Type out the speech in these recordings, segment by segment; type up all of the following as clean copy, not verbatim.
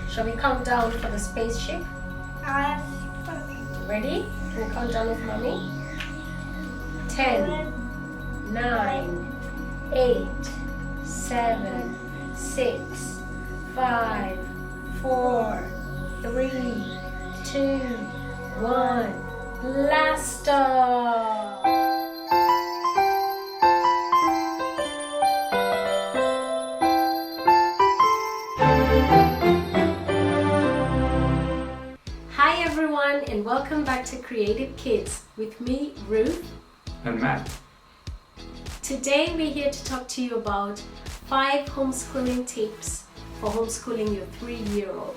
Shall we count down for the spaceship? Ready? Can you count down with mommy? 10, 9, 8, 7, 6, 5, 4, 3, 2, 1. Blast off! Hi everyone, and welcome back to Creative Kids with me, Ruth and Matt. Today we're here to talk to you about 5 homeschooling tips for homeschooling your 3-year-old.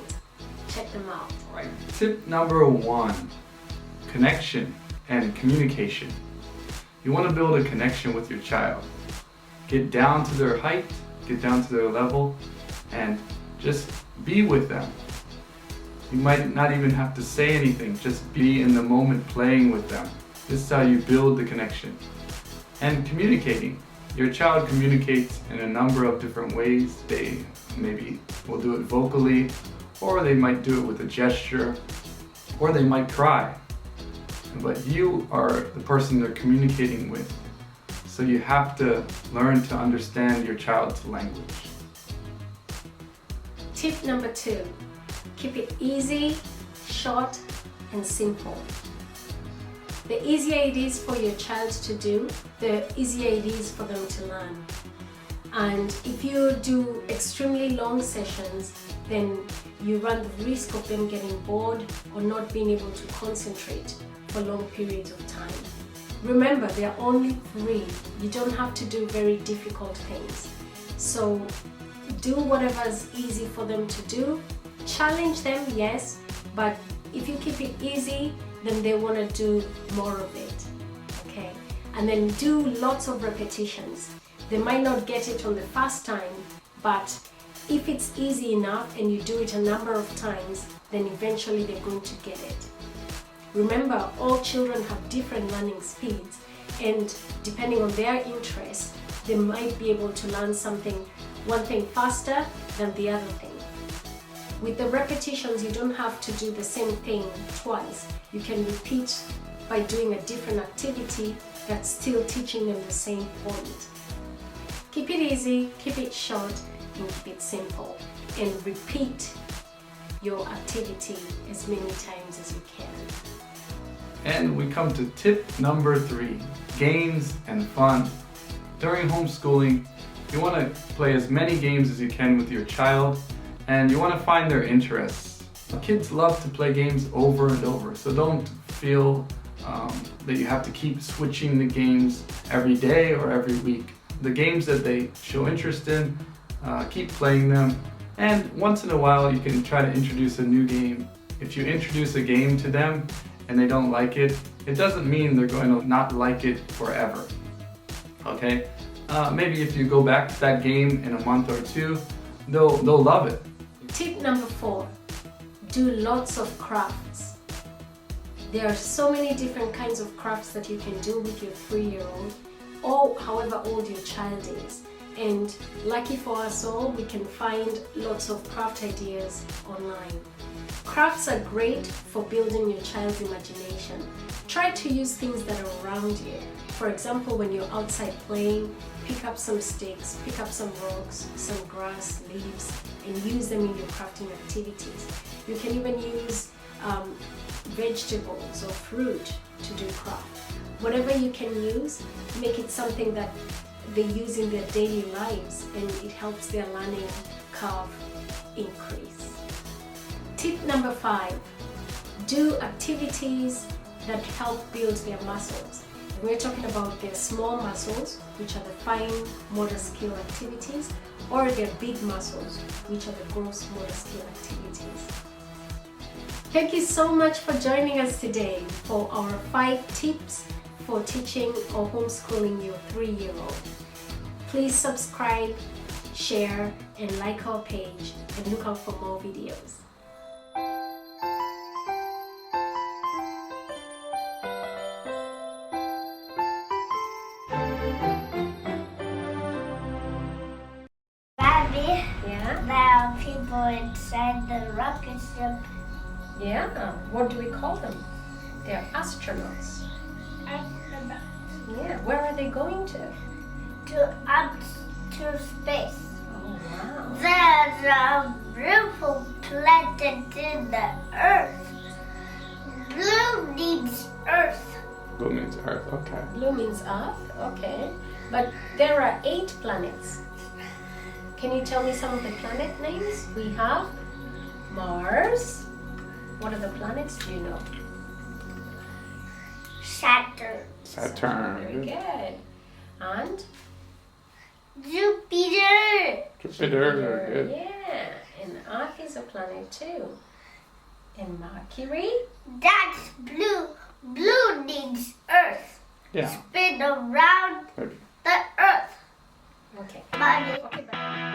Check them out. Right. Tip number 1, connection and communication. You want to build a connection with your child. Get down to their height, get down to their level, and just be with them. You might not even have to say anything, just be in the moment playing with them. This is how you build the connection. And communicating. Your child communicates in a number of different ways. They maybe will do it vocally, or they might do it with a gesture, or they might cry. But you are the person they're communicating with. So you have to learn to understand your child's language. Tip number 2. Keep it easy, short, and simple. The easier it is for your child to do, the easier it is for them to learn. And if you do extremely long sessions, then you run the risk of them getting bored or not being able to concentrate for long periods of time. Remember, they're only 3. You don't have to do very difficult things. So do whatever's easy for them to do. Challenge them, yes, but if you keep it easy, then they want to do more of it, okay? And then do lots of repetitions. They might not get it on the first time, but if it's easy enough and you do it a number of times, then eventually they're going to get it. Remember, all children have different learning speeds, and depending on their interests, they might be able to learn one thing faster than the other thing. With the repetitions, you don't have to do the same thing twice. You can repeat by doing a different activity that's still teaching them the same point. Keep it easy, keep it short, and keep it simple. And repeat your activity as many times as you can. And we come to tip number 3, games and fun. During homeschooling, you want to play as many games as you can with your child, and you want to find their interests. Kids love to play games over and over, so don't feel that you have to keep switching the games every day or every week. The games that they show interest in, keep playing them, and once in a while you can try to introduce a new game. If you introduce a game to them and they don't like it, it doesn't mean they're going to not like it forever. Okay? Maybe if you go back to that game in a month or 2, they'll love it. Tip number 4, do lots of crafts. There are so many different kinds of crafts that you can do with your 3-year-old, or however old your child is. And lucky for us all, we can find lots of craft ideas online. Crafts are great for building your child's imagination. Try to use things that are around you. For example, when you're outside playing, pick up some sticks, pick up some rocks, some grass, leaves, and use them in your crafting activities. You can even use vegetables or fruit to do craft. Whatever you can use, make it something that they use in their daily lives, and it helps their learning curve increase. Tip number 5, do activities that help build their muscles. We're talking about their small muscles, which are the fine motor skill activities, or their big muscles, which are the gross motor skill activities. Thank you so much for joining us today for our 5 tips for teaching or homeschooling your 3-year-old. Please subscribe, share, and like our page, and look out for more videos. Daddy, Yeah? there are people people inside the rocket ship. Yeah. What do we call them? They're astronauts. Yeah. Where are they going to? Up to space. Oh, wow. There's a beautiful planet in the Earth. Blue means Earth. Blue means Earth. Okay. Blue means Earth. Okay. But there are 8 planets. Can you tell me some of the planet names? We have Mars. What are the planets? Do you know? Saturn. Saturn. Very good. And Jupiter. Jupiter. Good. yeah. And Earth is a planet too. And Mercury. That's blue. Blue means Earth. Yeah. Spin around Maybe. the Earth. Okay. Money. Okay. Bye.